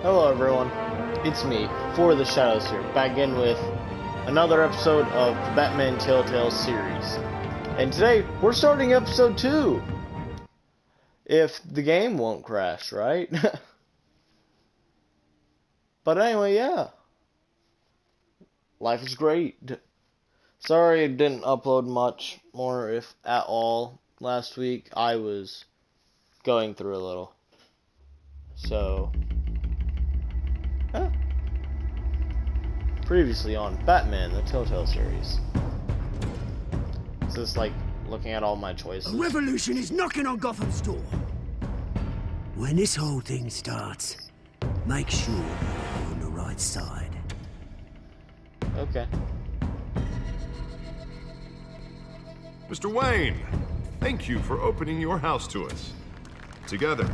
Hello everyone, it's me, For the Shadows here, back in with another episode of the Batman Telltale series. And today, we're starting episode 2! If the game won't crash, right? But anyway, yeah. Life is great. Sorry I didn't upload much more, if at all, last week. I was going through a little. So... Previously on Batman, the Telltale series. Is this like looking at all my choices? A revolution is knocking on Gotham's door. When this whole thing starts, make sure you're on the right side. Okay. Mr. Wayne, thank you for opening your house to us. Together,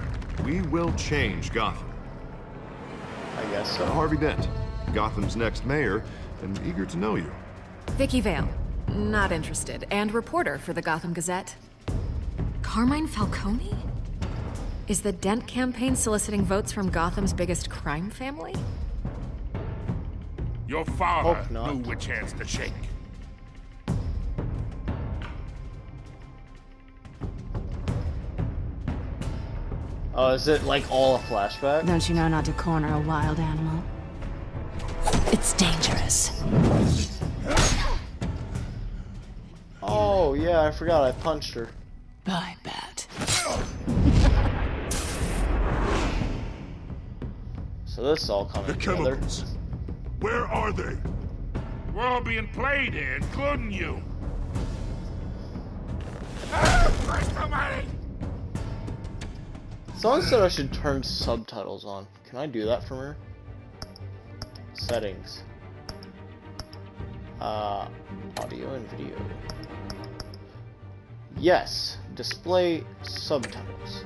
we will change Gotham. I guess so. Harvey Dent, Gotham's next mayor, and eager to know you. Vicky Vale, not interested, and reporter for the Gotham Gazette. Carmine Falcone? Is the Dent campaign soliciting votes from Gotham's biggest crime family? Your father Hope not. knew which hands to shake. Oh, is it like all a flashback? Don't you know not to corner a wild animal? It's dangerous. Oh, yeah, I forgot I punched her. I bet. So this is all coming The together. chemicals. Where are they? We're all being played here, including you. Somebody! Someone said I should turn subtitles on. Can I do that from her? Settings. Audio and video. Yes, display subtitles.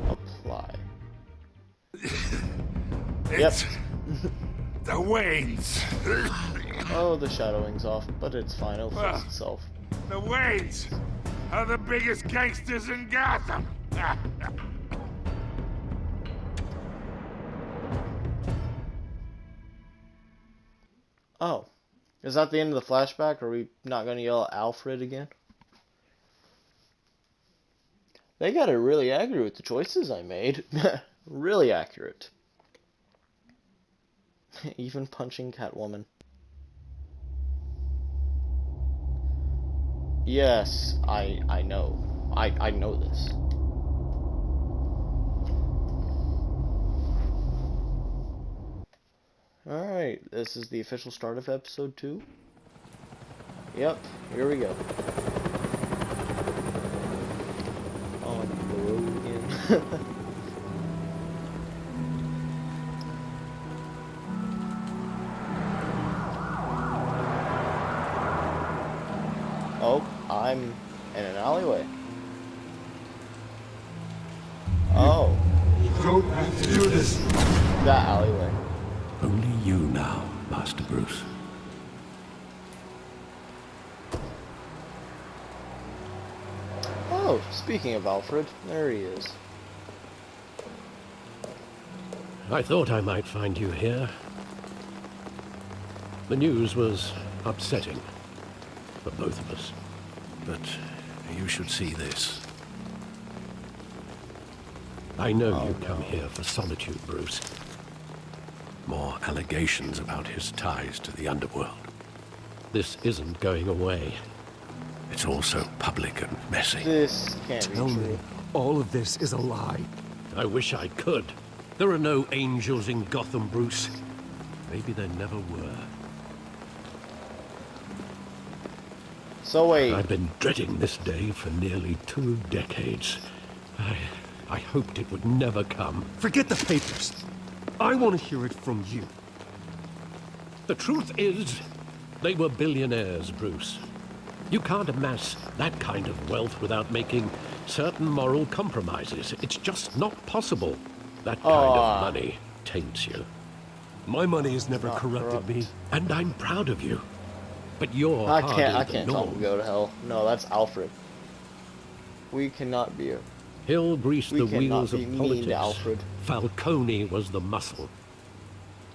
Apply. It's the Waynes. Oh, the shadowing's off, but it's fine, it'll fix itself. The Waynes are the biggest gangsters in Gotham. Oh. Is that the end of the flashback? Are we not gonna yell at Alfred again? They got it really accurate with the choices I made. Really accurate. Even punching Catwoman. Yes, I know. I know this. Alright, this is the official start of episode 2. Yep, here we go. On the road again. Oh, I'm in an alleyway. Oh. You don't have to do this. That alleyway. Only you now, Master Bruce. Oh, speaking of Alfred, there he is. I thought I might find you here. The news was upsetting for both of us. But you should see this. I know you come here for solitude, Bruce. More allegations about his ties to the underworld. This isn't going away. It's all so public and messy. This can't be Tell true. me, all of this is a lie. I wish I could. There are no angels in Gotham, Bruce. Maybe there never were. So wait, I've been dreading this day for nearly 2 decades. I hoped it would never come. Forget the papers. I want to hear it from you. The truth is, they were billionaires, Bruce. You can't amass that kind of wealth without making certain moral compromises. It's just not possible. That kind of money taints you. My money has never Not corrupted corrupt. me. And I'm proud of you. But you're I can't hardly the tell him norm. to go to hell. No, that's Alfred. We cannot be Hill greased We the cannot wheels be of mean politics. to Alfred. Falcone was the muscle.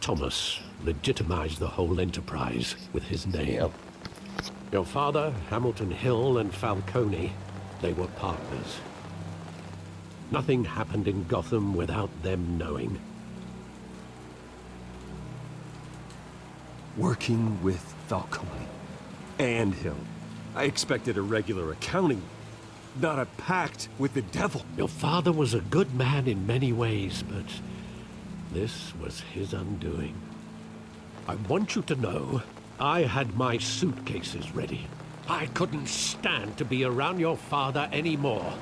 Thomas legitimized the whole enterprise with his name. Yep. Your father, Hamilton Hill, and Falcone, they were partners. Nothing happened in Gotham without them knowing. Working with Falcone and Hill. I expected a regular accounting, not a pact with the devil. Your father was a good man in many ways, but this was his undoing. I want you to know, I had my suitcases ready. I couldn't stand to be around your father anymore.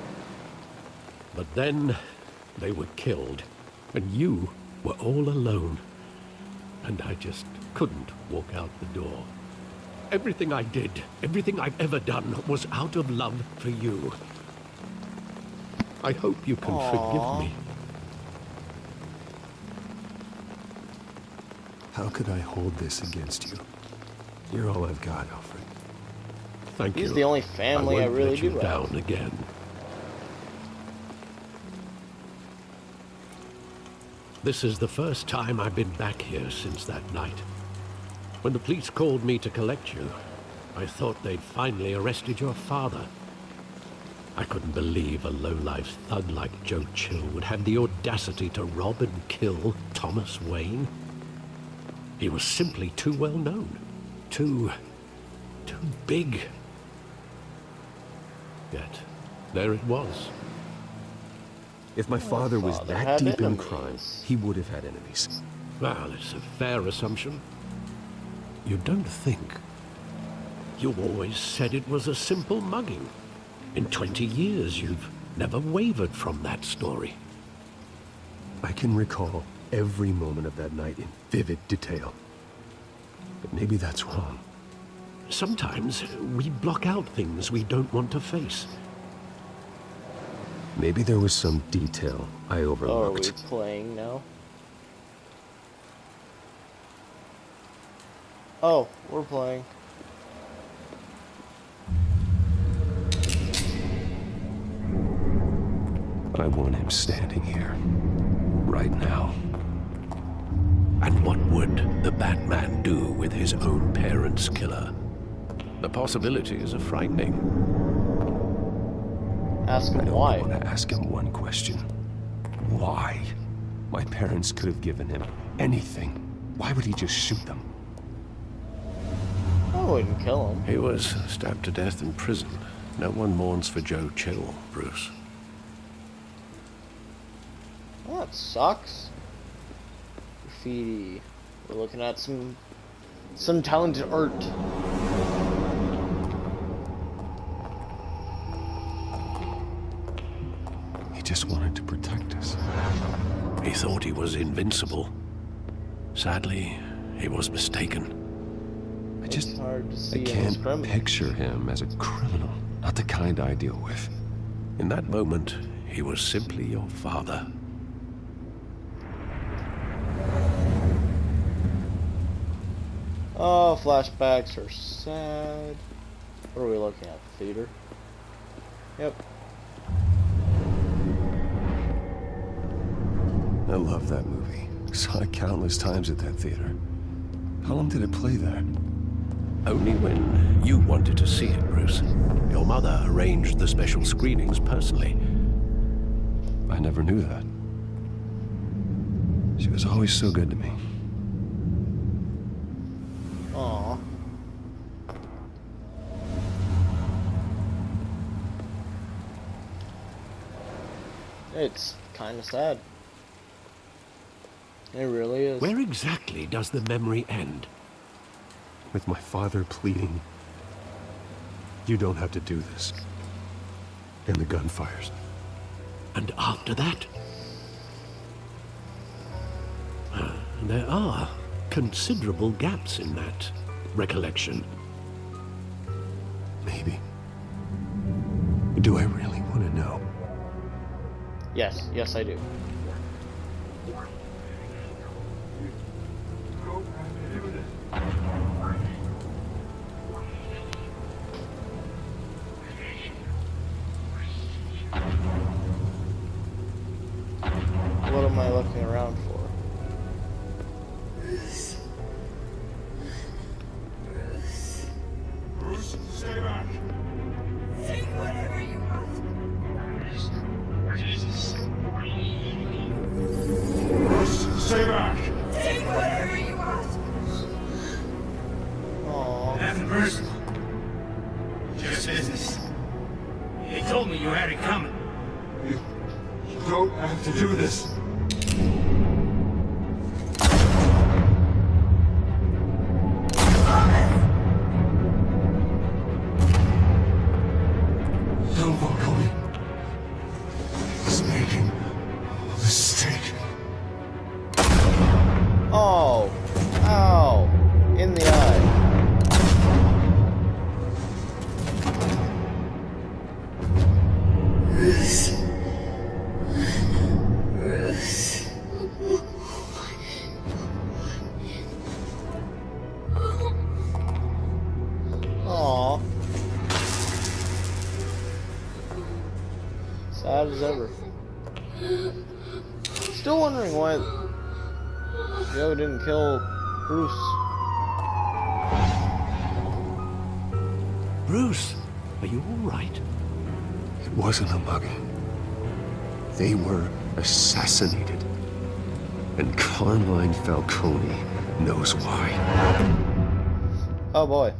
But then, they were killed, and you were all alone. And I just couldn't walk out the door. Everything I did, everything I've ever done, was out of love for you. I hope you can forgive me. How could I hold this against you? You're all I've got, Alfred. Thank you. He's the only family I won't really let you do have. down again. This is the first time I've been back here since that night. When the police called me to collect you, I thought they'd finally arrested your father. I couldn't believe a low-life thug like Joe Chill would have the audacity to rob and kill Thomas Wayne. He was simply too well known. Too big. Yet, there it was. If my father was father that had deep in enemies. crime, he would have had enemies. Well, it's a fair assumption. You don't think? You always said it was a simple mugging. In 20 years, you've never wavered from that story. I can recall every moment of that night in vivid detail. But maybe that's wrong. Sometimes we block out things we don't want to face. Maybe there was some detail I Oh, are we overlooked. playing now? Oh, we're playing. I want him standing here, right now. And what would the Batman do with his own parents' killer? The possibilities are frightening. Ask I him don't why. want to ask him one question. Why? My parents could have given him anything. Why would he just shoot them? I wouldn't kill him. He was stabbed to death in prison. No one mourns for Joe Chill, Bruce. Well, that sucks. Graffiti. We're looking at some talented art. He just wanted to protect us. He thought he was invincible. Sadly, he was mistaken. I just It's hard to I see him as can't criminal. picture him as a criminal. Not the kind I deal with. In that moment, he was simply your father. Oh, flashbacks are sad. What are we looking at? Theater? Yep. I love that movie. Saw it countless times at that theater. How long did it play there? Only when you wanted to see it, Bruce. Your mother arranged the special screenings personally. I never knew that. She was always so good to me. Aw. It's kind of sad. It really is. Where exactly does the memory end? With my father pleading, "You don't have to do this." And the gun fires. And after that? There are considerable gaps in that recollection. Maybe. Do I really want to know? Yes, yes I do. What am I looking around for? Bruce, stay back. Take whatever you want. Bruce, stay back. Take whatever you want. Aww. Nothing personal. Just business. He told me you had it coming. You don't have to do this. No, Falcone. He's making a mistake. Oh. Ow. In the eye. Aw. Sad as ever. Still wondering why Joe didn't kill Bruce. Bruce, are you all right? It wasn't a mugging. They were assassinated. And Carmine Falcone knows why. Oh boy.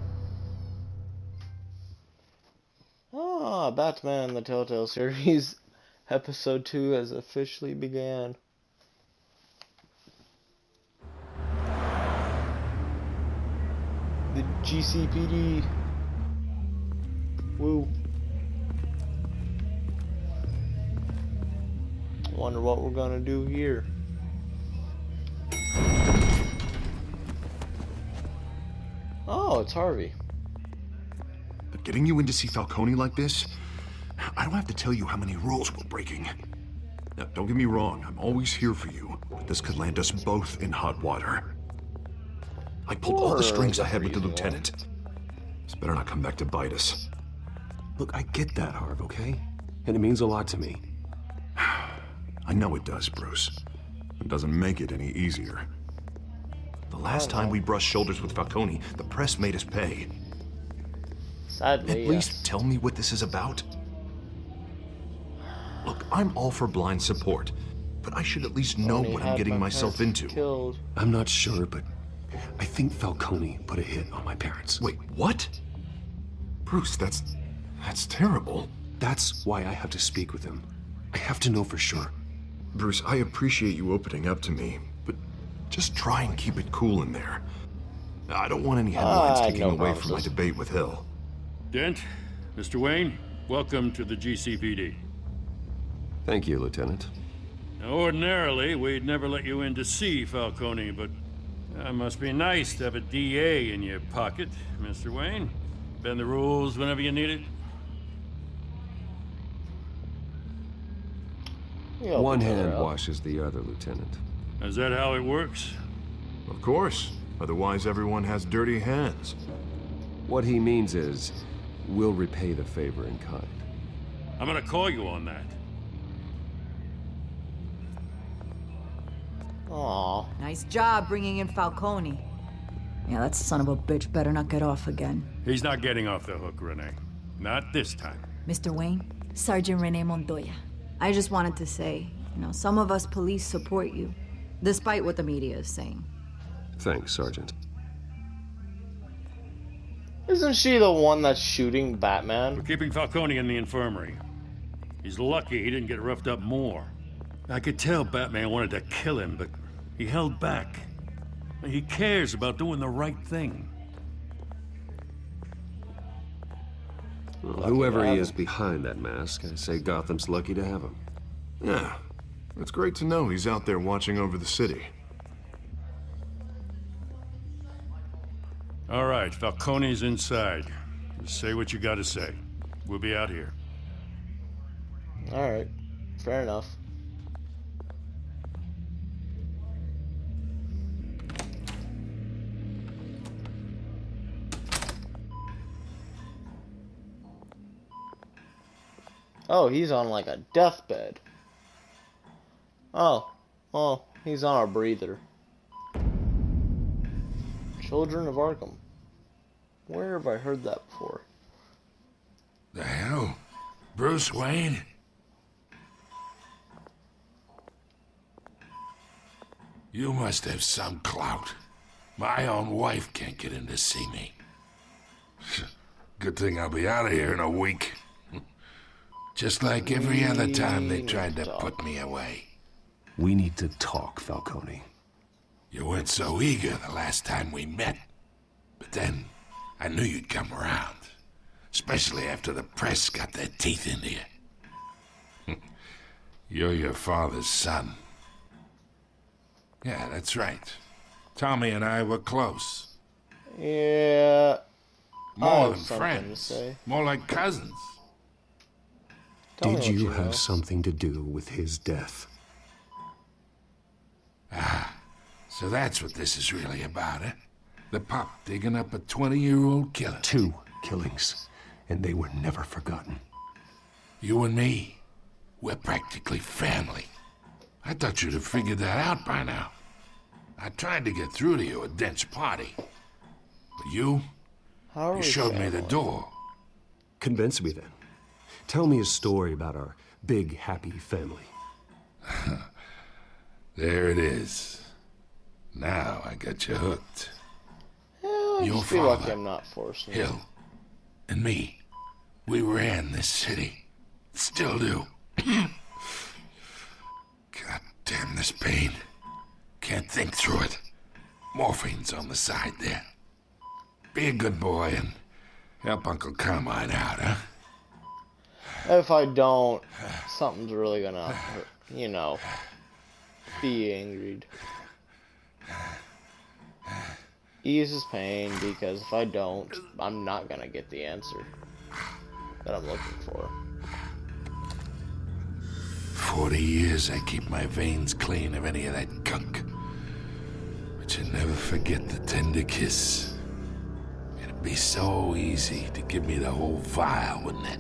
Ah, Batman the Telltale series, episode 2 has officially began. The GCPD. Woo. Wonder what we're gonna do here. Oh, it's Harvey. But getting you in to see Falcone like this, I don't have to tell you how many rules we're breaking. Now, don't get me wrong, I'm always here for you, but this could land us both in hot water. I pulled all the strings I had with the lieutenant. This better not come back to bite us. Look, I get that, Harv, okay? And it means a lot to me. I know it does, Bruce. It doesn't make it any easier. The last time we brushed shoulders with Falcone, the press made us pay. Sadly, At least tell me what this is about. Look, I'm all for blind support, but I should at least know Only what I'm had getting my myself parents into. Killed. I'm not sure, but I think Falcone put a hit on my parents. Wait, what? Bruce, that's terrible. That's why I have to speak with him. I have to know for sure. Bruce, I appreciate you opening up to me, but just try and keep it cool in there. I don't want any headlines taking no away from my promises. debate with Hill. Dent, Mr. Wayne, welcome to the GCPD. Thank you, Lieutenant. Now, ordinarily, we'd never let you in to see Falcone, but it must be nice to have a DA in your pocket, Mr. Wayne. Bend the rules whenever you need it. One hand washes the other, Lieutenant. Is that how it works? Of course. Otherwise, everyone has dirty hands. What he means is, we'll repay the favor in kind. I'm gonna call you on that. Aww. Nice job bringing in Falcone. Yeah, that son of a bitch better not get off again. He's not getting off the hook, Renee. Not this time. Mr. Wayne, Sergeant Renee Montoya. I just wanted to say, some of us police support you, despite what the media is saying. Thanks, Sergeant. Isn't she the one that's shooting We're Batman? keeping Falcone in the infirmary. He's lucky he didn't get roughed up more. I could tell Batman wanted to kill him, but he held back. He cares about doing the right thing. Well, whoever he is behind that mask, I say Gotham's lucky to have him. Yeah, it's great to know he's out there watching over the city. All right, Falcone's inside. Just say what you gotta say. We'll be out here. Alright. Fair enough. Oh, he's on like a deathbed. Oh, Oh, he's on our breather. Children of Arkham. Where have I heard that before? The hell? Bruce Wayne? You must have some clout. My own wife can't get in to see me. Good thing I'll be out of here in a week. Just like every other time they tried to put me away. We need to talk, Falcone. You weren't so eager the last time we met. But then, I knew you'd come around. Especially after the press got their teeth into you. You're your father's son. Yeah, that's right. Tommy and I were close. Yeah. More than friends. More like cousins. Did you have something to do with his death? Ah, so that's what this is really about, eh? The pup digging up a 20-year-old killer. 2 killings, and they were never forgotten. You and me, we're practically family. I thought you'd have figured that out by now. I tried to get through to you at Dent's party. But you showed me the door. Convince me then. Tell me a story about our big, happy family. There it is. Now I got you hooked. I Your just feel like father, I'm not forcing Hill, and me, we ran this city. Still do. God damn this pain. Can't think through it. Morphine's on the side there. Be a good boy and help Uncle Carmine out, huh? If I don't, something's really gonna, you know, be angry. Ease his pain, because if I don't, I'm not gonna get the answer that I'm looking for. 40 years I keep my veins clean of any of that gunk. But you never forget the tender kiss. It'd be so easy to give me the whole vial, wouldn't it?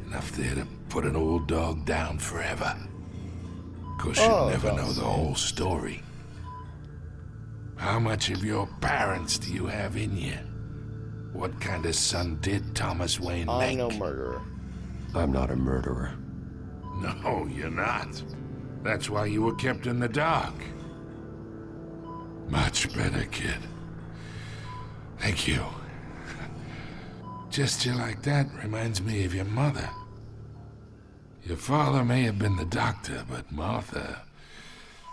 Enough there to put an old dog down forever. Of course, you'll never know the whole story. How much of your parents do you have in you? What kind of son did Thomas Wayne make? I'm no murderer. I'm not a murderer. No, you're not. That's why you were kept in the dark. Much better, kid. Thank you. Gesture like that reminds me of your mother. Your father may have been the doctor, but Martha,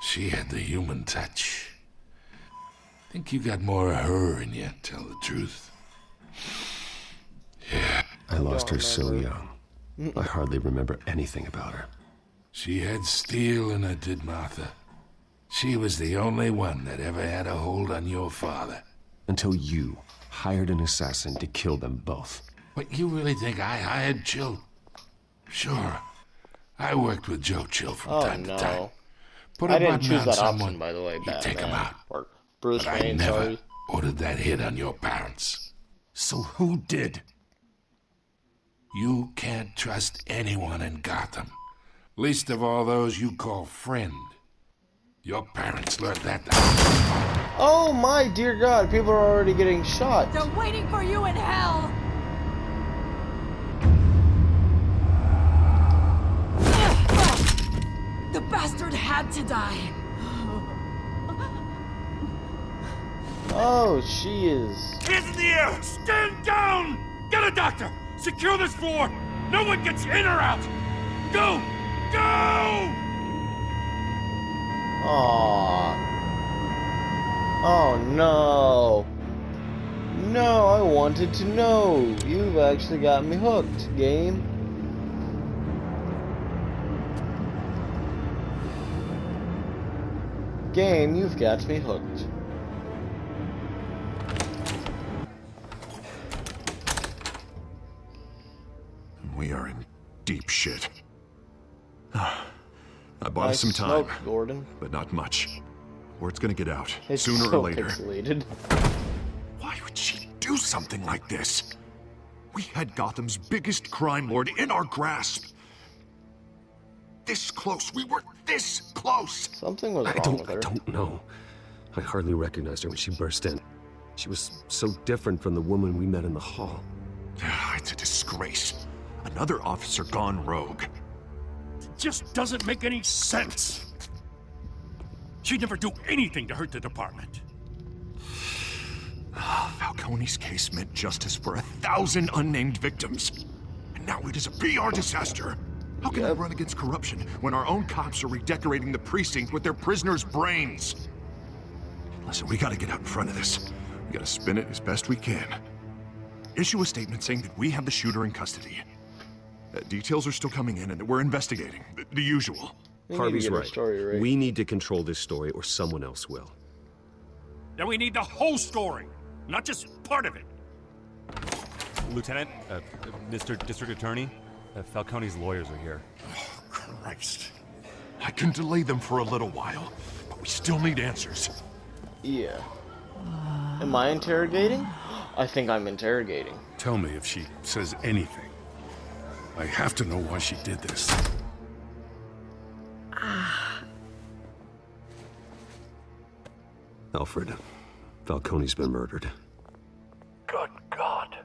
she had the human touch. Think you got more of her in you, tell the truth. Yeah. I lost her so young. I hardly remember anything about her. She had steel in her, did Martha. She was the only one that ever had a hold on your father. Until you hired an assassin to kill them both. What, you really think I hired Chill? Sure. I worked with Joe Chill from time to time. Put a I didn't button choose on that someone, option, by the way, you take him out. Or Bruce But Wayne, I never sorry. ordered that hit on your parents. So who did? You can't trust anyone in Gotham. Least of all those you call friend. Your parents learned that. Oh my dear God, people are already getting shot. They're waiting for you in hell! The bastard had to die. Oh, she is. Hands in the air! Stand down! Get a doctor! Secure this floor! No one gets in or out! Go! Go! Aww. Oh no. No, I wanted to know. You've actually got me hooked, game. Game, you've got me hooked. We are in deep shit. I bought us Nice some time, smoke, Gordon. but not much. Word's gonna get out, It's sooner so or later. pixelated. Why would she do something like this? We had Gotham's biggest crime lord in our grasp. This close, we were this close. Something was wrong with her. I don't know. I hardly recognized her when she burst in. She was so different from the woman we met in the hall. It's a disgrace. Another officer gone rogue. It just doesn't make any sense. She'd never do anything to hurt the department. Falcone's case meant justice for 1,000 unnamed victims. And now it is a PR disaster. How can I run against corruption when our own cops are redecorating the precinct with their prisoners' brains? Listen, we gotta get out in front of this. We gotta spin it as best we can. Issue a statement saying that we have the shooter in custody. Details are still coming in and that we're investigating. The usual. Harvey's right. We need to control this story or someone else will. Then we need the whole story, not just part of it. Lieutenant, Mr. District Attorney, Falcone's lawyers are here. Oh, Christ. I can delay them for a little while, but we still need answers. Yeah. Am I interrogating? I think I'm interrogating. Tell me if she says anything. I have to know why she did this. Alfred, Falcone's been murdered. Good God.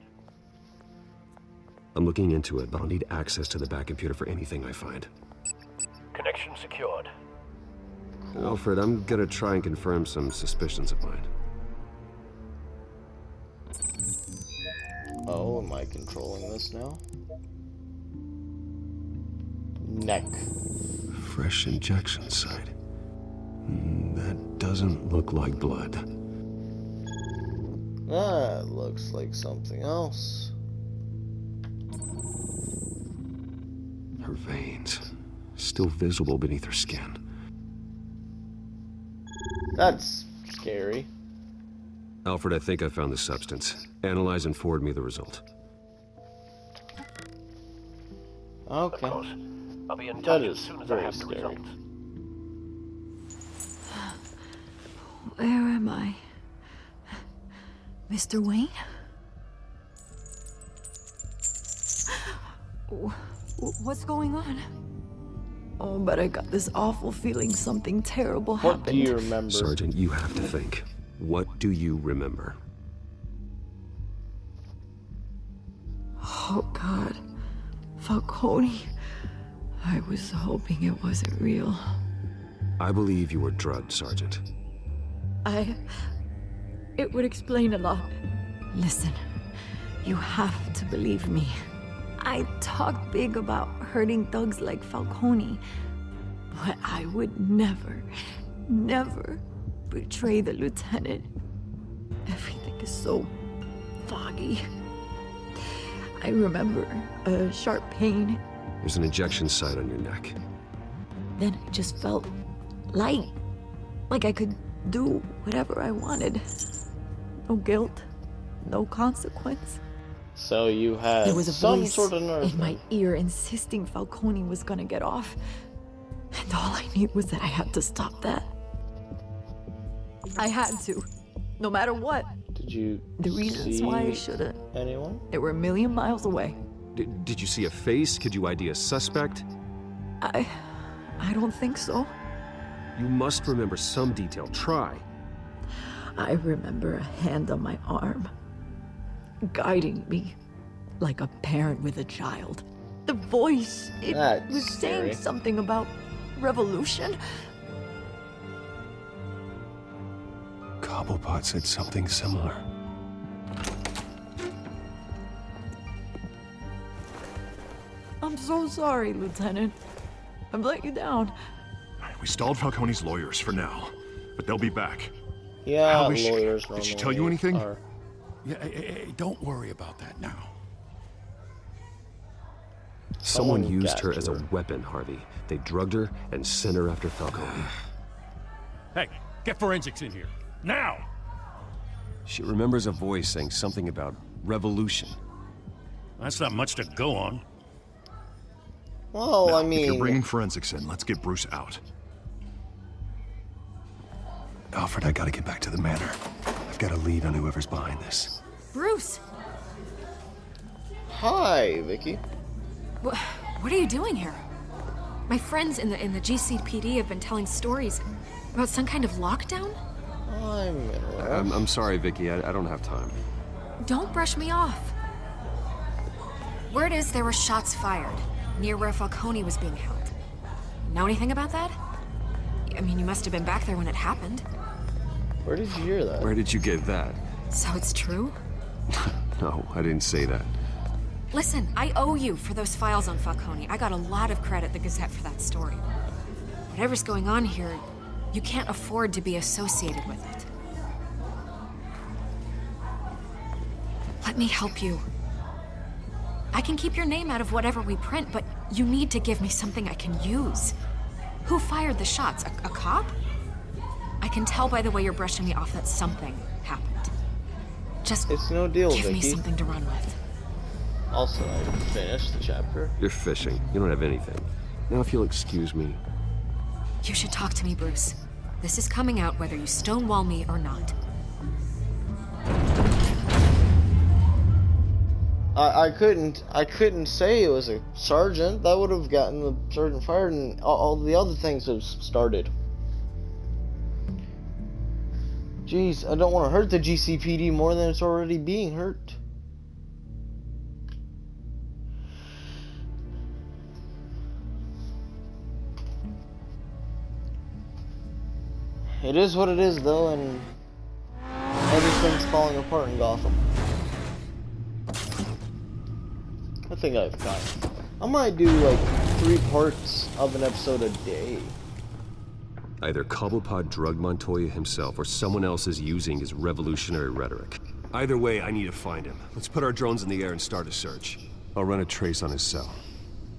I'm looking into it, but I'll need access to the back computer for anything I find. Connection secured. Alfred, I'm gonna try and confirm some suspicions of mine. Oh, am I controlling this now? Neck. Fresh injection site. That doesn't look like blood. That looks like something else. Her veins, still visible beneath her skin. That's scary. Alfred, I think I found the substance. Analyze and forward me the result. Okay. Of course. I'll be in touch as soon as I have the scary. results. Where am I? Mr. Wayne? What's going on? Oh, but I got this awful feeling something terrible happened. What do you remember? Sergeant, you have to think. What do you remember? Oh, God. Falcone. I was hoping it wasn't real. I believe you were drugged, Sergeant. It would explain a lot. Listen, you have to believe me. I talked big about hurting thugs like Falcone, but I would never, never betray the lieutenant. Everything is so foggy. I remember a sharp pain. There's an injection site on your neck. Then I just felt light, like I could do whatever I wanted. No guilt, no consequence. So you had There was a some voice sort of nerve in my ear insisting Falcone was gonna get off. And all I knew was that I had to stop that. I had to, no matter what. Did you The reasons why I shouldn't. Anyone? They were a million miles away. Did you see a face? Could you ID a suspect? I don't think so. You must remember some detail. Try. I remember a hand on my arm, guiding me like a parent with a child. The voice, it That's was scary. saying something about revolution. Cobblepot said something similar. I'm so sorry, Lieutenant. I've let you down. We stalled Falcone's lawyers for now, but they'll be back. Yeah, How is she? lawyers Did she tell you normally anything? are- Yeah, hey, don't worry about that now. Someone Someone used her gassed as a weapon, Harvey. They drugged her and sent her after Falcone. Hey, get forensics in here. Now! She remembers a voice saying something about revolution. That's not much to go on. Well, I If you're mean, bringing forensics in, let's get Bruce out. Alfred, I gotta get back to the manor. I've got a lead on whoever's behind this. Bruce! hi, Vicky. What are you doing here? My friends in the GCPD have been telling stories about some kind of lockdown. I'm sorry, Vicky. I don't have time. Don't brush me off. Word is there were shots fired near where Falcone was being held. Know anything about that? I mean, you must have been back there when it happened. Where did you hear that? Where did you get that? So it's true? No, I didn't say that. Listen, I owe you for those files on Falcone. I got a lot of credit at the Gazette for that story. Whatever's going on here, you can't afford to be associated with it. Let me help you. I can keep your name out of whatever we print, but you need to give me something I can use. Who fired the shots? A cop? I can tell by the way you're brushing me off that something happened. Just it's no deal, give me Vicky. something to run with. Also, I finished the chapter. You're fishing. You don't have anything. Now, if you'll excuse me. You should talk to me, Bruce. This is coming out whether you stonewall me or not. I couldn't say it was a sergeant. That would have gotten the sergeant fired, and all the other things have started. Jeez, I don't want to hurt the GCPD more than it's already being hurt. It is what it is, though, and everything's falling apart in Gotham. I think I've got it. I might do like 3 parts of an episode a day. Either Cobblepot drugged Montoya himself or someone else is using his revolutionary rhetoric. Either way, I need to find him. Let's put our drones in the air and start a search. I'll run a trace on his cell.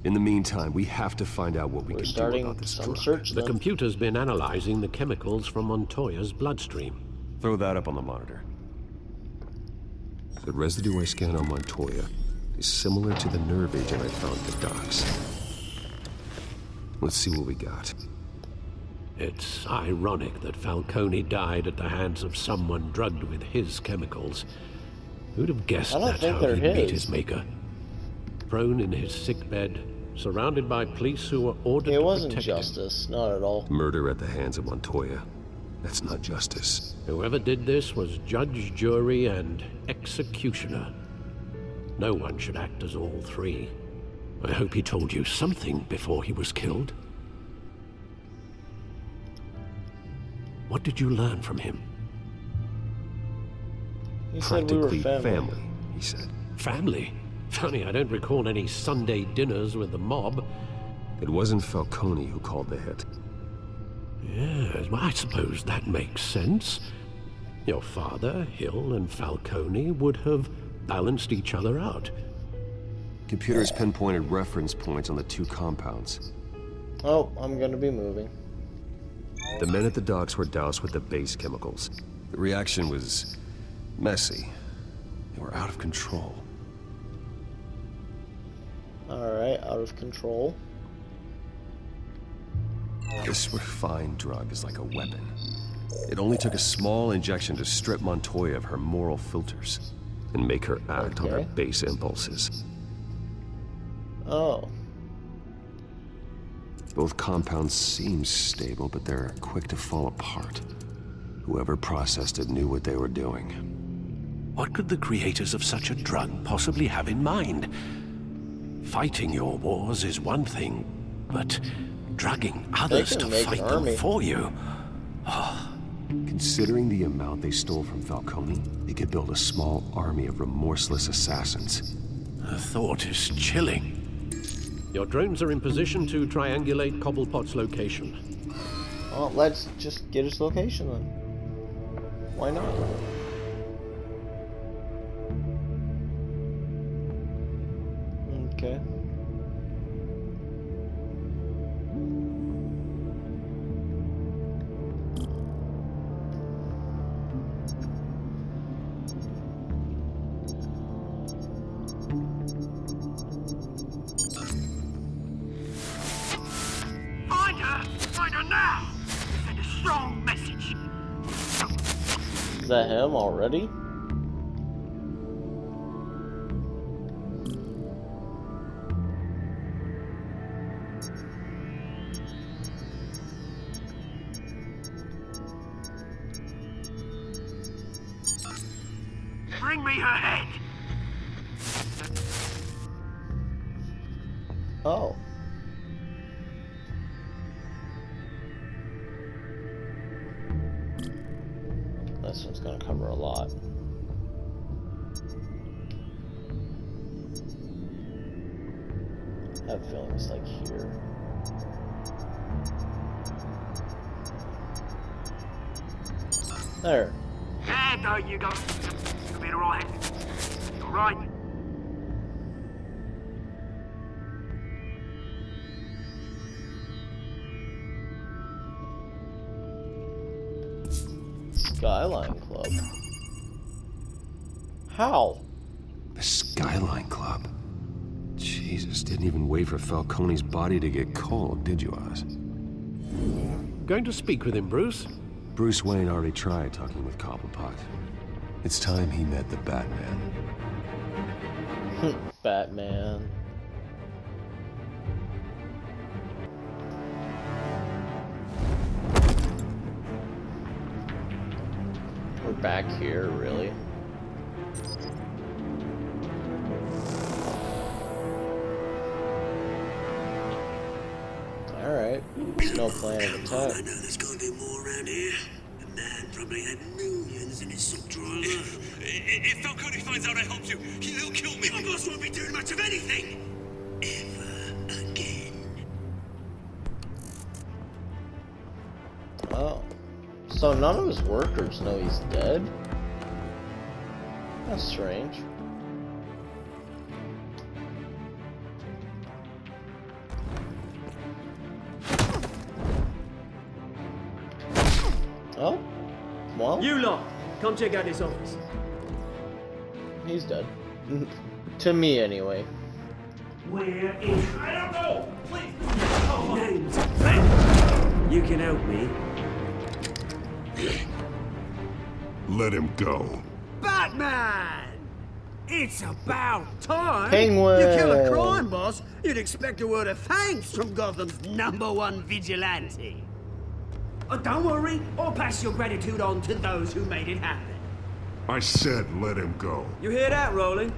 In the meantime, we have to find out what we can do about this drug. The computer's been analyzing the chemicals from Montoya's bloodstream. Throw that up on the monitor. The residue I scanned on Montoya is similar to the nerve agent I found at the docks. Let's see what we got. It's ironic that Falcone died at the hands of someone drugged with his chemicals. Who'd have guessed that's how he'd meet his maker? Prone in his sickbed, surrounded by police who were ordered to protect him. It wasn't justice, not at all. Murder at the hands of Montoya. That's not justice. Whoever did this was judge, jury, and executioner. No one should act as all 3. I hope he told you something before he was killed. What did you learn from him? He said we were family, he said. Family? Funny, I don't recall any Sunday dinners with the mob. It wasn't Falcone who called the hit. Yes, well, I suppose that makes sense. Your father, Hill, and Falcone would have balanced each other out. Computers pinpointed reference points on the 2 compounds. Oh, I'm gonna be moving. The men at the docks were doused with the base chemicals. The reaction was messy. They were out of control. Alright, out of control. This refined drug is like a weapon. It only took a small injection to strip Montoya of her moral filters and make her act on her base impulses. Oh. Both compounds seem stable, but they're quick to fall apart. Whoever processed it knew what they were doing. What could the creators of such a drug possibly have in mind? Fighting your wars is one thing, but drugging others to fight them for you... Oh. Considering the amount they stole from Falcone, they could build a small army of remorseless assassins. The thought is chilling. Your drones are in position to triangulate Cobblepot's location. Well, let's just get his location then. Why not? Okay. Find her now! Send a strong message. Is that him already? Bring me her head! Oh. This one's gonna cover a lot. I have a feeling it's like here. There. Yeah, there you go. You'll be alright. Alright. Skyline Club. How? The Skyline Club? Jesus, didn't even wait for Falcone's body to get cold, did you, Oz? Going to speak with him, Bruce? Bruce Wayne already tried talking with Cobblepot. It's time he met the Batman. Batman. We're back here, really? Alright. No plan of attack. I know there's gonna be more around here. The man probably had millions in his sub driver. If Falcone finds out I helped you, he'll kill me. My boss won't be doing much of anything. Ever again. Oh. So none of his workers know he's dead? That's strange. Oh? Well? You lot, come check out this office. He's dead. To me, anyway. Where is... I don't know! Please! Name's Ben. You can help me. Let him go. Batman! It's about time! Penguin! You kill a crime boss, you'd expect a word of thanks from Gotham's #1 vigilante. Oh, don't worry, I'll pass your gratitude on to those who made it happen. I said let him go. You hear that, Roland?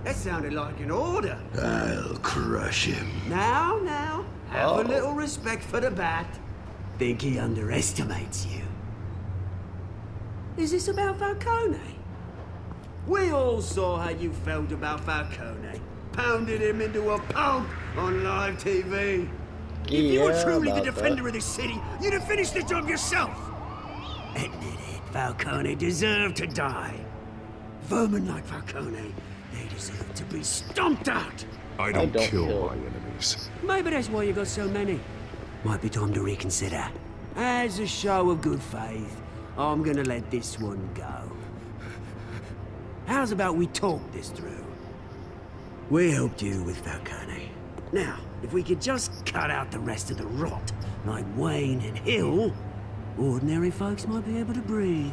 That sounded like an order. I'll crush him. Now, have a little respect for the Bat. Think he underestimates you. Is this about Falcone? We all saw how you felt about Falcone. Pounded him into a pulp on live TV. If you were truly the defender of this city, you'd have finished the job yourself. Admit it, Falcone deserved to die. Vermin like Falcone, they deserve to be stomped out. I don't kill my enemies. Maybe that's why you got so many. Might be time to reconsider. As a show of good faith, I'm gonna let this one go. How's about we talk this through? We helped you with Falcone. Now, if we could just cut out the rest of the rot, like Wayne and Hill, ordinary folks might be able to breathe.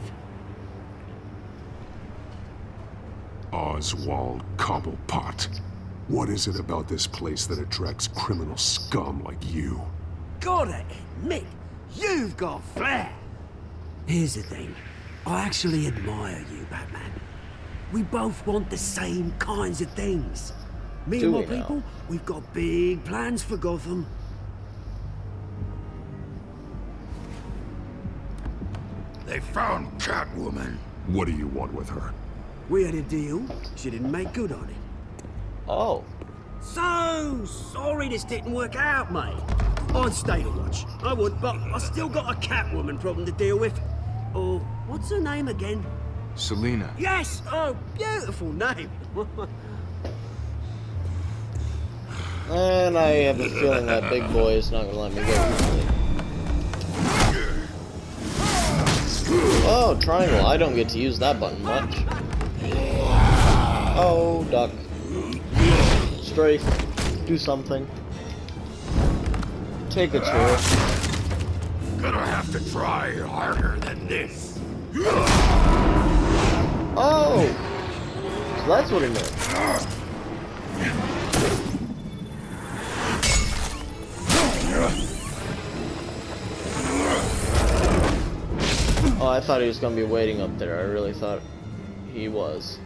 Oswald Cobblepot. What is it about this place that attracts criminal scum like you? Gotta admit, you've got flair. Here's the thing. I actually admire you, Batman. We both want the same kinds of things. Me and my people, we've got big plans for Gotham. They found Catwoman. What do you want with her? We had a deal. She didn't make good on it. Oh. So sorry this didn't work out, mate. I'd stay to watch. I would, but I still got a Catwoman problem to deal with. Oh, what's her name again? Selina. Yes! Oh, beautiful name. And I have a feeling that big boy is not gonna let me go easily. Oh, triangle. I don't get to use that button much. Oh, duck. Strafe. Do something. Take a chair. Gonna have to try harder than this. Oh! So that's what he meant. Oh, I thought he was gonna be waiting up there. I really thought he was.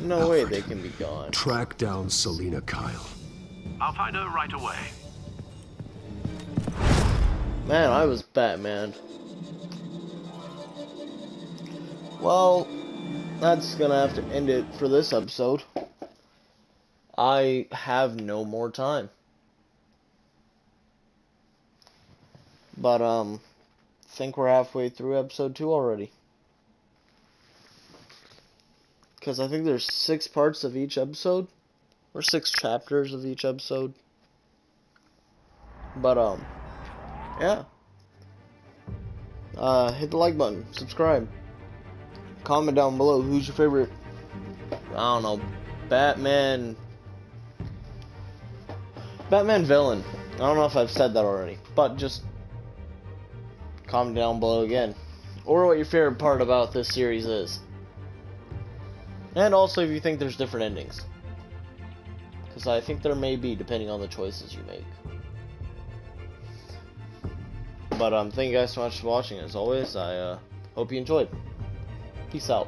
No way Alfred, they can be gone. track down Selina Kyle. I'll find her right away. Man, I was Batman. Well, that's gonna have to end it for this episode. I have no more time. But, I think we're halfway through episode 2 already. Because I think there's 6 parts of each episode. Or 6 chapters of each episode. But, yeah. Hit the like button. Subscribe. Comment down below who's your favorite, I don't know, Batman villain. I don't know if I've said that already, but just comment down below again. Or what your favorite part about this series is. And also if you think there's different endings. Because I think there may be, depending on the choices you make. But thank you guys so much for watching. As always, I hope you enjoyed. Peace out.